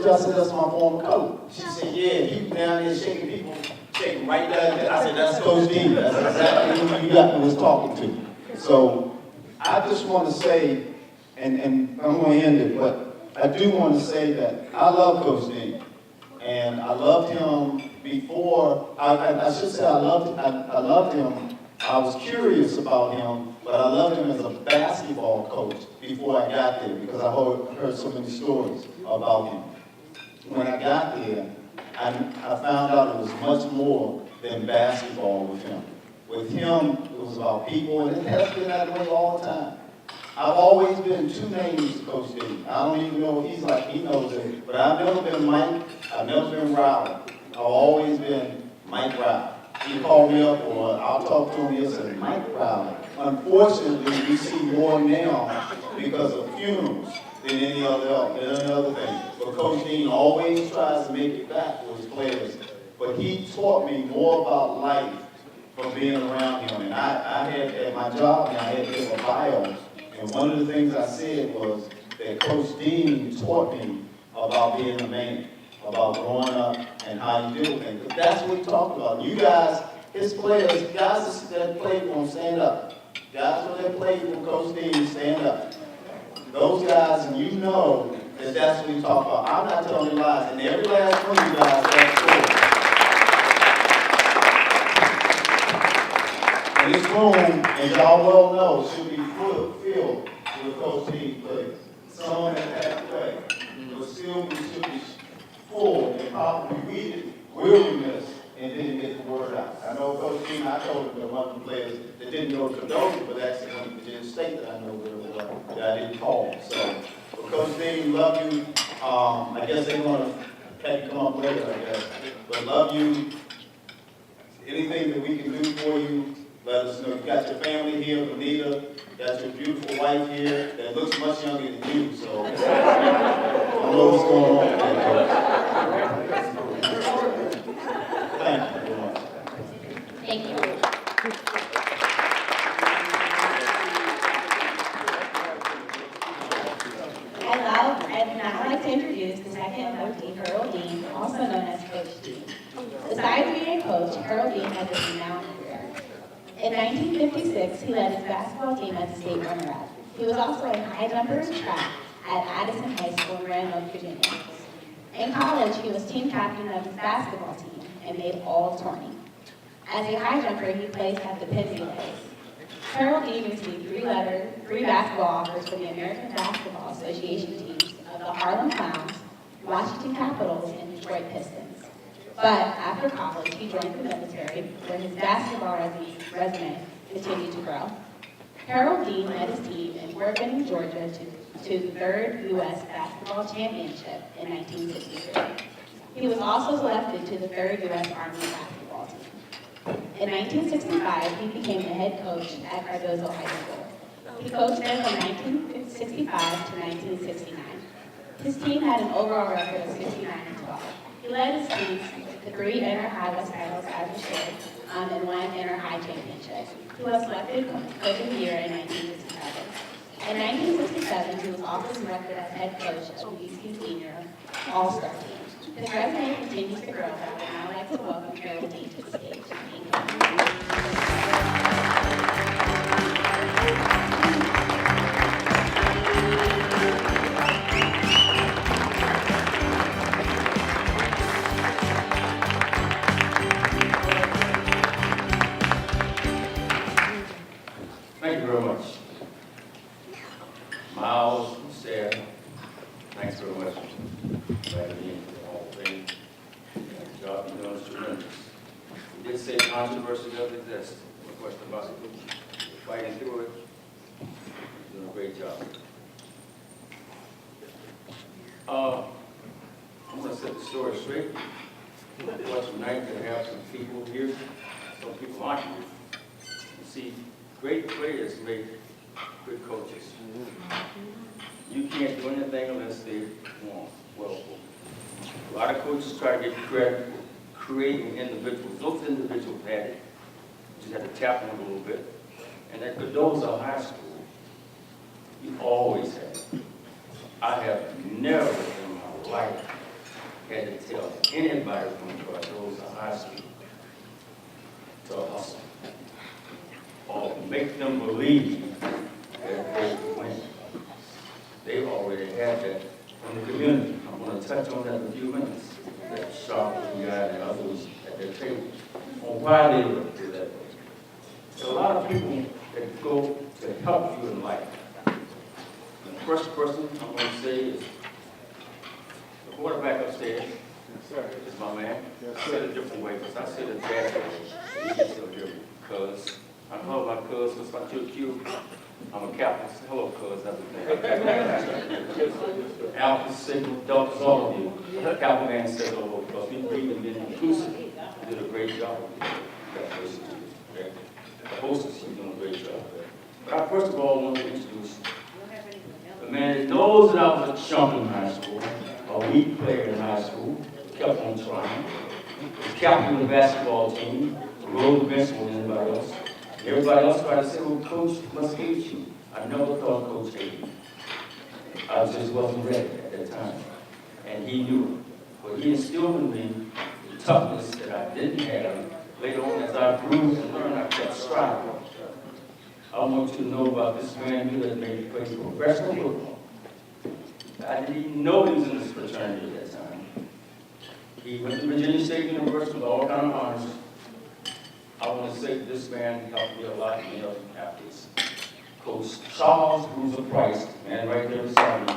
I said, that's my former coach. She said, yeah, he was down there shaking people, shaking right down there. I said, that's Coach D. That's exactly who you got was talking to. So I just want to say, and I'm going to end it, but I do want to say that I love Coach D. And I loved him before, I should say I loved him. I was curious about him, but I loved him as a basketball coach before I got there because I heard so many stories about him. When I got there, I found out it was much more than basketball with him. With him, it was about people, and it has been that way all the time. I've always been two names to Coach D. I don't even know if he's like, he knows it, but I've never been Mike, I've never been Riley. I've always been Mike Riley. He called me up, or I'll talk to him, he'll say, Mike Riley. Unfortunately, we see more now because of funerals than any other thing. But Coach Dean always tries to make it back for his players. But he taught me more about life from being around him. And I had, at my job, and I had to give a bio. And one of the things I said was that Coach Dean taught me about being a man, about growing up and how you deal with things. Because that's what he talked about. You guys, his players, guys that played for him, stand up. Guys that played for Coach Dean, stand up. Those guys, and you know that that's what he talked about. I'm not telling you lies. And every last one of you guys, that's cool. And this room, as y'all well know, should be filled with Coach Dean players. Some that passed away. But still, we should be full and probably we're remiss and didn't get the word out. I know Coach Dean, I told him that one of the players that didn't go to Cardozo, but actually went to Virginia State that I know very well, that I didn't call. So, Coach Dean, love you. I guess they're going to have you come up later, I guess. But love you. Anything that we can do for you, let us know. You got your family here, Benita. You got your beautiful wife here that looks much younger than you, so I don't know what's going on with that, Coach. Thank you very much. Thank you. I'd now like to introduce the second OT, Harold Dean, also known as Coach Dean. Besides being a coach, Harold Dean has a renowned career. In 1956, he led his basketball team as a state runner-up. He was also a high jumper in track at Addison High School in Roanoke, Virginia. In college, he was team captain of his basketball team and made all tourney. As a high jumper, he placed at the Penn Relays. Harold Dean received three basketball offers for the American Basketball Association teams of the Harlem Clowns, Washington Capitals, and Detroit Pistons. But after college, he joined the military, where his basketball resume continued to grow. Harold Dean led his team in Bourbon, Georgia, to the third U.S. Basketball Championship in 1963. He was also selected to the third U.S. Army basketball team. In 1965, he became the head coach at Cardozo High School. He coached there from 1965 to 1969. His team had an overall record of 69-12. He led his team to 3 inter-high West titles as a shared, and 1 inter-high championship. He was selected Coach of the Year in 1967. In 1967, he was also selected as head coach of the East Senior All-Star team. His resume continues to grow, and I would now like to welcome Harold Dean to the stage. Thank you very much. Miles, Sarah, thanks very much. Glad to be in the whole thing. The job you're doing is tremendous. We did say controversy does exist. No question about it. You're fighting through it. You're doing a great job. I'm going to set the story straight. It was nice to have some people here. Some people aren't here. You see, great players make good coaches. You can't do anything unless they perform well. A lot of coaches try to get credit for creating individuals. Those individuals had it. You just had to tap them a little bit. And at Cardozo High School, you always had it. I have never in my life had to tell anybody from Cardozo High School to hustle or make them believe that they would win. They already had that in the community. I'm going to touch on that in a few minutes. That Sharp guy and others at their table on why they would do that way. There's a lot of people that go to help you in life. The first person I'm going to say is the quarterback upstairs. Is my man. I said it a different way because I said it that way. You can still hear me. Cuz. I love my cuz. Because if I took you, I'm a captain. Hello, cuz. Alpha, Sigma, Delta, all of you. Captain man said hello because we breathe and being inclusive. You did a great job. Congratulations to you. Okay? The hostess, you're doing a great job. But I first of all want to introduce the man that knows that I was a chump in high school, a weak player in high school, kept on trying. Was captain of the basketball team, rode the bench more than anybody else. Everybody else tried to say, well, coach must hate you. I never thought coach hated me. I just wasn't ready at that time. And he knew it. But he instilled in me the toughness that I didn't have. Later on, as I grew and learned, I kept striving. I want you to know about this man here that made me play professional football. I didn't even know he was in this fraternity at that time. He went to Virginia State University with all kind of honors. I want to say this man helped me a lot in the other athletes. Coach Charles Bruiser Price, man right there beside me.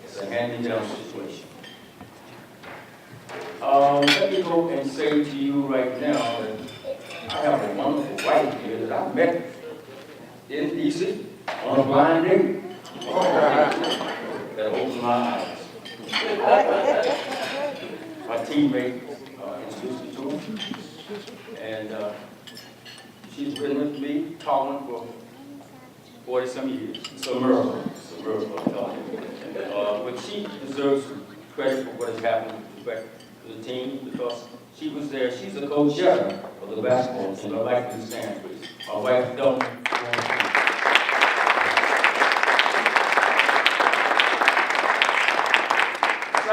It's a hand-me-down situation. Let me go and say to you right now that I have a wonderful wife here that I met in D.C. on a blind date. That opened my eyes. My teammate introduced me to her, and she's been with me talking for 40-some years. It's a miracle. It's a miracle, I'm telling you. But she deserves credit for what has happened to the team because she was there. She's the co-chair of the basketball team. I'd like you to stand, please. My wife, Delma.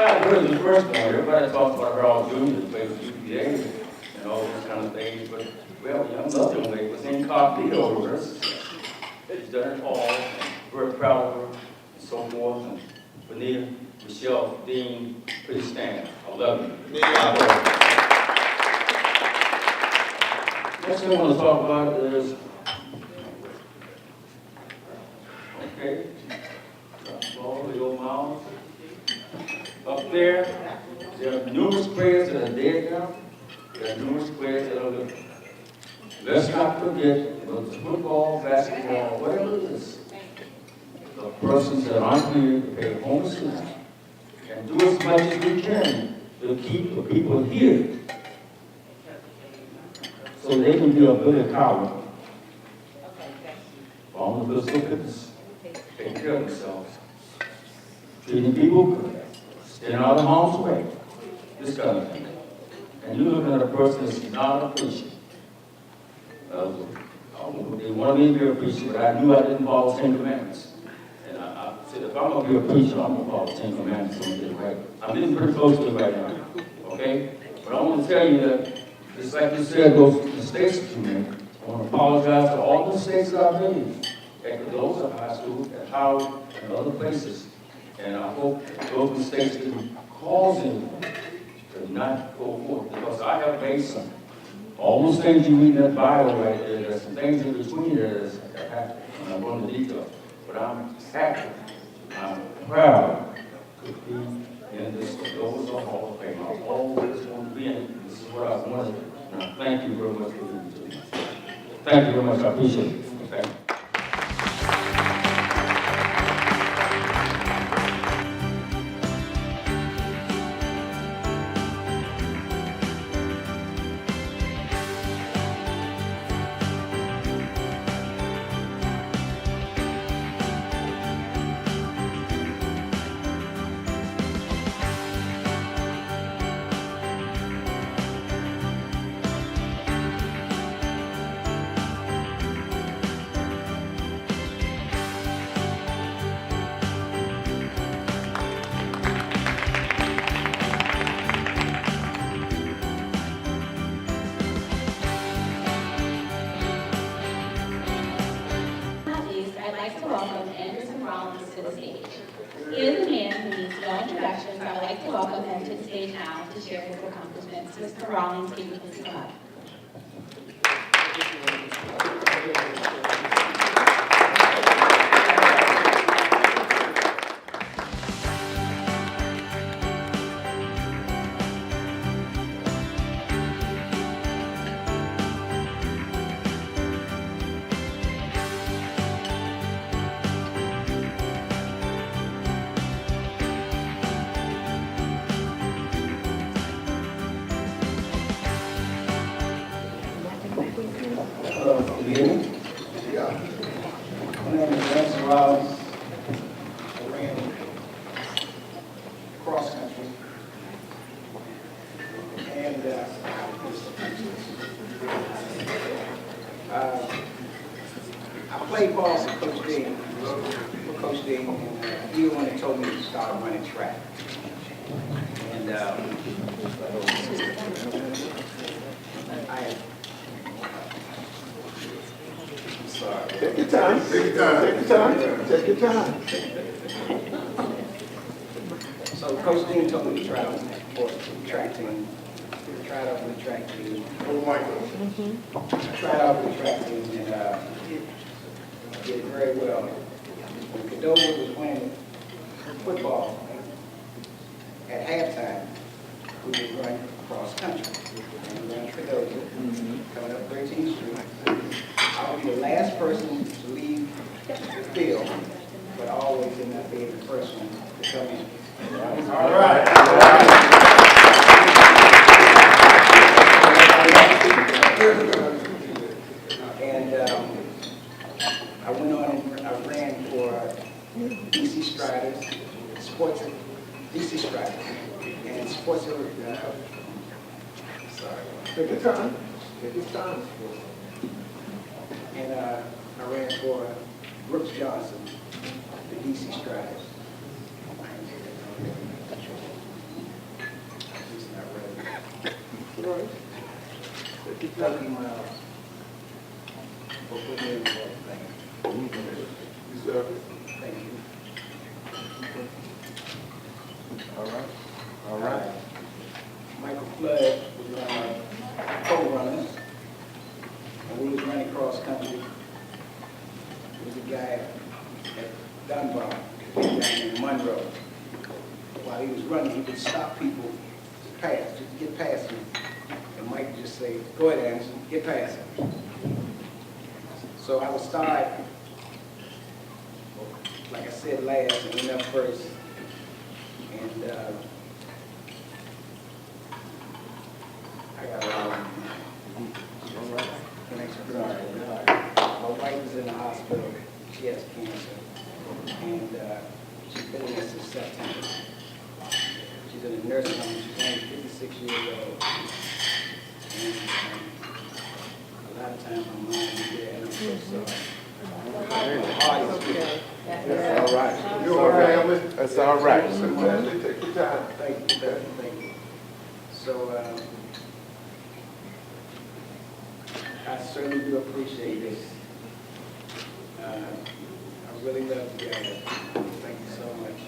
I heard the first one. Everybody talks about her all junior, played with UPA and all those kind of things. But, well, young Southern lady was incognito over her success. She's done it all. Very proud of her and so forth. And Bonita, Michelle, Dean, please stand. I love you. Next thing I want to talk about is, okay, all the old mouths. Up there are numerous players that are dead now. There are numerous players that are living. Let's not forget, whether it's football, basketball, whatever it is, the persons that aren't here to pay homelessness and do as much as we can to keep the people here so they can be a Billy Coward on the physical fitness, taking care of themselves, treating people good, staying out of harm's way, this kind of thing. And you're looking at a person that's not appreciative. They wanted me to be a preacher, but I knew I didn't follow the 10 Commandments. And I said, if I'm going to be a preacher, I'm going to follow the 10 Commandments and get it right. I'm getting pretty close to it right now, okay? But I want to tell you that, just like you said, those mistakes that you made, I want to apologize to all the mistakes that I've made at Cardozo High School, at Howard, and other places. And I hope those mistakes didn't cause anyone to not go forth, because I have made some. All those things you read in that Bible right there, there's some things in between there that happen, and I'm going to detail. But I'm happy, I'm proud to be in this Cardozo Hall of Fame. I always want to be in it. This is what I wanted. And I thank you very much for being to me. Thank you very much. I appreciate it. Thank you. the stage. He is a man who needs no introduction, so I'd like to welcome him to the stage now to share his accomplishments. Mr. Rollins, can you please come up? Hello, can you hear me? Yeah. My name is Lance Rollins. I ran cross country. And I played ball with Coach D. And he the one that told me to start running track. And sorry. Take your time. Take your time. Take your time. Take your time. So Coach Dean told me to try out for the track team. Tried out for the track team. Oh, Michael. I tried out for the track team and did very well. When Cardozo was playing football, at halftime, we would run cross country. And we ran Cardozo, coming up 13th Street. I would be the last person to leave the field, but always end up being the first one to come in. All right. And I went on and I ran for DC Striders, DC Striders, and Sports. Sorry. Take your time. Take your time. And I ran for Brooks Johnson, the DC Striders. He's not ready. All right. Take your Thank time. you, Miles, for putting me in the thing. You serve it. Thank you. All right. All right. Michael Flood was one of my co-runners, and we was running cross country. There was a guy at Dunbar, a guy named Monroe. While he was running, he would stop people to pass, just to get past him. And Mike would just say, "Go ahead, Anderson, get past him." So I would start, like I said, last and end up first. And I got a lot of connection. My wife is in the hospital. She has cancer. And she's been in there since September. She's in a nursing home. She's only 56 years old. And a lot of times my mind is there, and I'm so sorry. My heart is here. That's all right. You're a family. That's all right. Thank you so much. Take your time. Thank you, thank you. So, I certainly do appreciate this. I really love you guys. Thank you so much.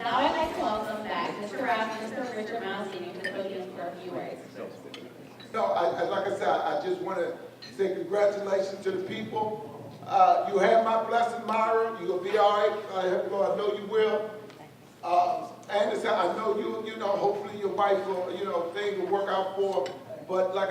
Now I'd like to welcome back Mr. Ross and Mr. Richard Miles Sr. to the podium for a few words. No, like I said, I just want to say congratulations to the people. You have my blessing, Myra. You're going to be all right. I know you will. Anderson, I know you know, hopefully your wife will, things will work out for her. But like